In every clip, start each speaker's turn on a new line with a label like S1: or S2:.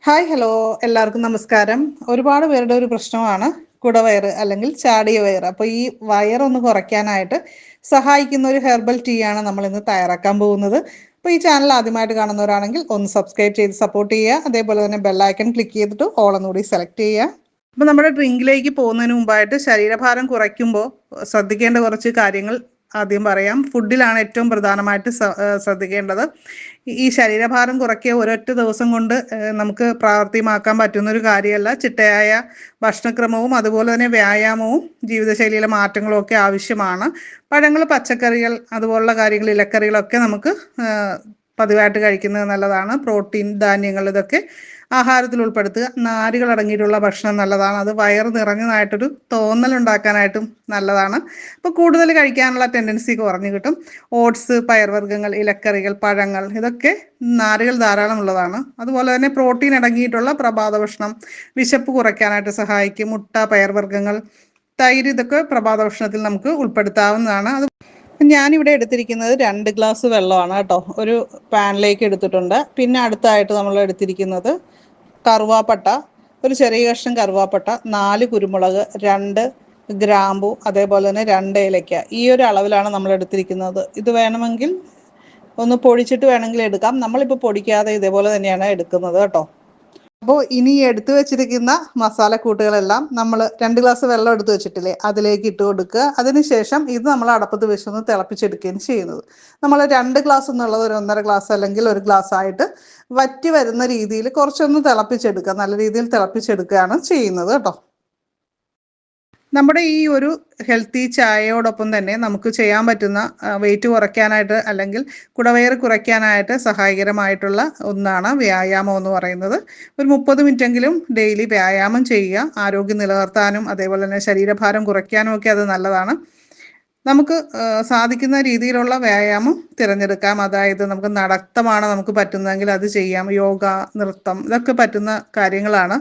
S1: Hi hello എല്ലാവർക്കും നമസ്കാരം. ഒരുപാട് പേരുടെ ഒരു പ്രശ്നമാണ് കുടവയറ് അല്ലെങ്കിൽ ചാടിയ വയറ്. അപ്പോൾ ഈ വയറൊന്ന് കുറയ്ക്കാനായിട്ട് സഹായിക്കുന്ന ഒരു ഹെർബൽ ടീ ആണ് നമ്മൾ ഇന്ന് തയ്യാറാക്കാൻ പോകുന്നത്. അപ്പോൾ ഈ ചാനൽ ആദ്യമായിട്ട് കാണുന്നവരാണെങ്കിൽ ഒന്ന് സബ്സ്ക്രൈബ് ചെയ്ത് സപ്പോർട്ട് ചെയ്യുക. അതേപോലെ തന്നെ ബെല്ലൈക്കൺ ക്ലിക്ക് ചെയ്തിട്ട് ഓൾ എന്നുകൂടി സെലക്ട് ചെയ്യുക. അപ്പോൾ നമ്മുടെ ഡ്രിങ്കിലേക്ക് പോകുന്നതിന് മുമ്പായിട്ട് ശരീരഭാരം കുറയ്ക്കുമ്പോൾ ശ്രദ്ധിക്കേണ്ട കുറച്ച് കാര്യങ്ങൾ ആദ്യം പറയാം. ഫുഡിലാണ് ഏറ്റവും പ്രധാനമായിട്ട് ശ്രദ്ധിക്കേണ്ടത്. ഈ ശരീരഭാരം കുറയ്ക്കുക ഒരൊറ്റ ദിവസം കൊണ്ട് നമുക്ക് പ്രാവർത്തികമാക്കാൻ പറ്റുന്നൊരു കാര്യമല്ല. ചിട്ടയായ ഭക്ഷണക്രമവും അതുപോലെ തന്നെ വ്യായാമവും ജീവിതശൈലിയിലെ മാറ്റങ്ങളും ഒക്കെ ആവശ്യമാണ്. പഴങ്ങൾ, പച്ചക്കറികൾ അതുപോലുള്ള കാര്യങ്ങൾ, ഇലക്കറികളൊക്കെ നമുക്ക് പതിവായിട്ട് കഴിക്കുന്നത് നല്ലതാണ്. പ്രോട്ടീൻ, ധാന്യങ്ങൾ ഇതൊക്കെ ആഹാരത്തിൽ ഉൾപ്പെടുത്തുക. നാരുകൾ അടങ്ങിയിട്ടുള്ള ഭക്ഷണം നല്ലതാണ്. അത് വയറ് നിറഞ്ഞതായിട്ടൊരു തോന്നലുണ്ടാക്കാനായിട്ടും നല്ലതാണ്. അപ്പോൾ കൂടുതൽ കഴിക്കാനുള്ള ടെൻഡൻസി കുറഞ്ഞു കിട്ടും. ഓട്സ്, പയർവർഗ്ഗങ്ങൾ, ഇലക്കറികൾ, പഴങ്ങൾ ഇതൊക്കെ നാരുകൾ ധാരാളം ഉള്ളതാണ്. അതുപോലെ തന്നെ പ്രോട്ടീൻ അടങ്ങിയിട്ടുള്ള പ്രഭാത ഭക്ഷണം വിശപ്പ് കുറയ്ക്കാനായിട്ട് സഹായിക്കും. മുട്ട, പയർവർഗ്ഗങ്ങൾ, തൈര് ഇതൊക്കെ പ്രഭാത ഭക്ഷണത്തിൽ നമുക്ക് ഉൾപ്പെടുത്താവുന്നതാണ്. അത് ഞാനിവിടെ എടുത്തിരിക്കുന്നത് 2 ഗ്ലാസ് വെള്ളമാണ് കേട്ടോ. ഒരു പാനിലേക്ക് എടുത്തിട്ടുണ്ട്. പിന്നെ അടുത്തായിട്ട് നമ്മൾ എടുത്തിരിക്കുന്നത് കറുവാപ്പട്ട, ഒരു ചെറിയ കഷ്ണം കറുവാപ്പട്ട, 4 കുരുമുളക്, 2 ഗ്രാമ്പു, അതേപോലെ തന്നെ 2 ഏലയ്ക്ക. ഈ ഒരു അളവിലാണ് നമ്മൾ എടുത്തിരിക്കുന്നത്. ഇത് വേണമെങ്കിൽ ഒന്ന് പൊടിച്ചിട്ട് വേണമെങ്കിൽ എടുക്കാം. നമ്മളിപ്പോൾ പൊടിക്കാതെ ഇതേപോലെ തന്നെയാണ് എടുക്കുന്നത് കേട്ടോ. അപ്പോൾ ഇനി എടുത്തു വെച്ചിരിക്കുന്ന മസാലക്കൂട്ടുകളെല്ലാം നമ്മൾ 2 ഗ്ലാസ് വെള്ളം എടുത്തു വെച്ചിട്ടില്ലേ, അതിലേക്ക് ഇട്ട് കൊടുക്കുക. അതിനുശേഷം ഇത് നമ്മൾ അടപ്പത്ത് വെച്ചൊന്ന് തിളപ്പിച്ചെടുക്കുകയാണ് ചെയ്യുന്നത്. നമ്മൾ 2 ഗ്ലാസ് എന്നുള്ളത് ഒരു 1.5 ഗ്ലാസ് അല്ലെങ്കിൽ 1 ഗ്ലാസ് ആയിട്ട് വറ്റി വരുന്ന രീതിയിൽ കുറച്ചൊന്ന് തിളപ്പിച്ചെടുക്കുക. നല്ല രീതിയിൽ തിളപ്പിച്ചെടുക്കുകയാണ് ചെയ്യുന്നത് കേട്ടോ. നമ്മുടെ ഈ ഒരു ഹെൽത്തി ചായയോടൊപ്പം തന്നെ നമുക്ക് ചെയ്യാൻ പറ്റുന്ന വെയിറ്റ് കുറയ്ക്കാനായിട്ട് അല്ലെങ്കിൽ കുടവയറ് കുറയ്ക്കാനായിട്ട് സഹായകരമായിട്ടുള്ള ഒന്നാണ് വ്യായാമം എന്ന് പറയുന്നത്. ഒരു 30 മിനിറ്റെങ്കിലും ഡെയിലി വ്യായാമം ചെയ്യുക. ആരോഗ്യം നിലനിർത്താനും അതേപോലെ തന്നെ ശരീരഭാരം കുറയ്ക്കാനും ഒക്കെ അത് നല്ലതാണ്. നമുക്ക് സാധിക്കുന്ന രീതിയിലുള്ള വ്യായാമം തിരഞ്ഞെടുക്കാം. അതായത് നമുക്ക് നടത്തമാണ് നമുക്ക് പറ്റുന്നതെങ്കിൽ അത് ചെയ്യാം. യോഗ, നൃത്തം ഇതൊക്കെ പറ്റുന്ന കാര്യങ്ങളാണ്.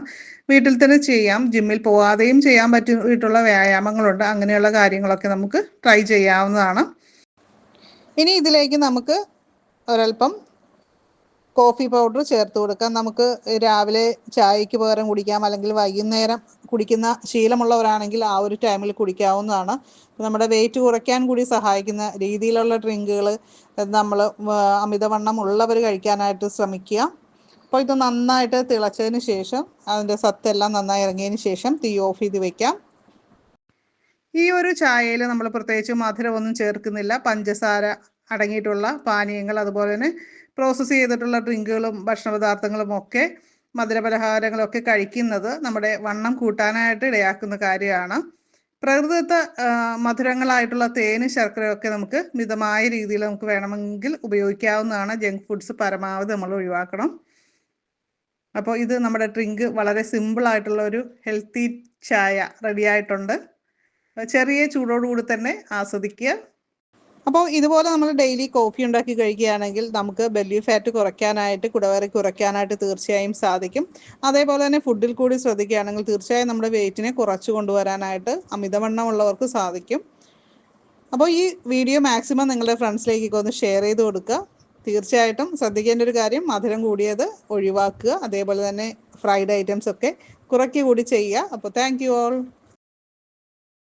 S1: വീട്ടിൽ തന്നെ ചെയ്യാം. ജിമ്മിൽ പോവാതെയും ചെയ്യാൻ പറ്റിയിട്ടുള്ള വ്യായാമങ്ങളുണ്ട്. അങ്ങനെയുള്ള കാര്യങ്ങളൊക്കെ നമുക്ക് ട്രൈ ചെയ്യാവുന്നതാണ്. ഇനി ഇതിലേക്ക് നമുക്ക് ഒരൽപ്പം കോഫി പൗഡർ ചേർത്ത് കൊടുക്കാം. നമുക്ക് രാവിലെ ചായക്ക് പകരം കുടിക്കാം, അല്ലെങ്കിൽ വൈകുന്നേരം കുടിക്കുന്ന ശീലമുള്ളവരാണെങ്കിൽ ആ ഒരു ടൈമിൽ കുടിക്കാവുന്നതാണ്. നമ്മുടെ വെയിറ്റ് കുറയ്ക്കാൻ കൂടി സഹായിക്കുന്ന രീതിയിലുള്ള ഡ്രിങ്കുകൾ നമ്മൾ അമിതവണ്ണം ഉള്ളവർ കഴിക്കാനായിട്ട് ശ്രമിക്കുക. അപ്പോൾ ഇത് നന്നായിട്ട് തിളച്ചതിന് ശേഷം അതിൻ്റെ സത്തെല്ലാം നന്നായി ഇറങ്ങിയതിന് ശേഷം തീ ഓഫ് ചെയ്ത് വെക്കാം. ഈ ഒരു ചായയിൽ നമ്മൾ പ്രത്യേകിച്ച് മധുരമൊന്നും ചേർക്കുന്നില്ല. പഞ്ചസാര അടങ്ങിയിട്ടുള്ള പാനീയങ്ങൾ, അതുപോലെ തന്നെ പ്രോസസ്സ് ചെയ്തിട്ടുള്ള ഡ്രിങ്കുകളും ഭക്ഷണപദാർത്ഥങ്ങളും ഒക്കെ, മധുരപലഹാരങ്ങളൊക്കെ കഴിക്കുന്നത് നമ്മുടെ വണ്ണം കൂട്ടാനായിട്ട് ഇടയാക്കുന്ന കാര്യമാണ്. പ്രകൃതിദത്ത മധുരങ്ങളായിട്ടുള്ള തേന്, ശർക്കരയൊക്കെ നമുക്ക് മിതമായ രീതിയിൽ നമുക്ക് വേണമെങ്കിൽ ഉപയോഗിക്കാവുന്നതാണ്. ജങ്ക് ഫുഡ്സ് പരമാവധി നമ്മൾ ഒഴിവാക്കണം. അപ്പോൾ ഇത് നമ്മുടെ ഡ്രിങ്ക് വളരെ സിമ്പിളായിട്ടുള്ള ഒരു ഹെൽത്തി ചായ റെഡി ആയിട്ടുണ്ട്. ചെറിയ ചൂടോടുകൂടി തന്നെ ആസ്വദിക്കുക. അപ്പോൾ ഇതുപോലെ നമ്മൾ ഡെയിലി കോഫി ഉണ്ടാക്കി കഴിക്കുകയാണെങ്കിൽ നമുക്ക് ബെല്ലി ഫാറ്റ് കുറയ്ക്കാനായിട്ട്, കുടവയറ് കുറയ്ക്കാനായിട്ട് തീർച്ചയായും സാധിക്കും. അതേപോലെ തന്നെ ഫുഡിൽ കൂടി ശ്രദ്ധിക്കുകയാണെങ്കിൽ തീർച്ചയായും നമ്മുടെ വെയിറ്റിനെ കുറച്ച് കൊണ്ടുവരാനായിട്ട് അമിതവണ്ണമുള്ളവർക്ക് സാധിക്കും. അപ്പോൾ ഈ വീഡിയോ മാക്സിമം നിങ്ങളുടെ ഫ്രണ്ട്സിലേക്കൊക്കെ ഒന്ന് ഷെയർ ചെയ്ത് കൊടുക്കുക. തീർച്ചയായിട്ടും ശ്രദ്ധിക്കേണ്ട ഒരു കാര്യം, മധുരം കൂടിയത് ഒഴിവാക്കുക. അതേപോലെ തന്നെ ഫ്രൈഡ് ഐറ്റംസ് ഒക്കെ കുറയ്ക്കുക കൂടി ചെയ്യുക. അപ്പോൾ താങ്ക് യു ഓൾ.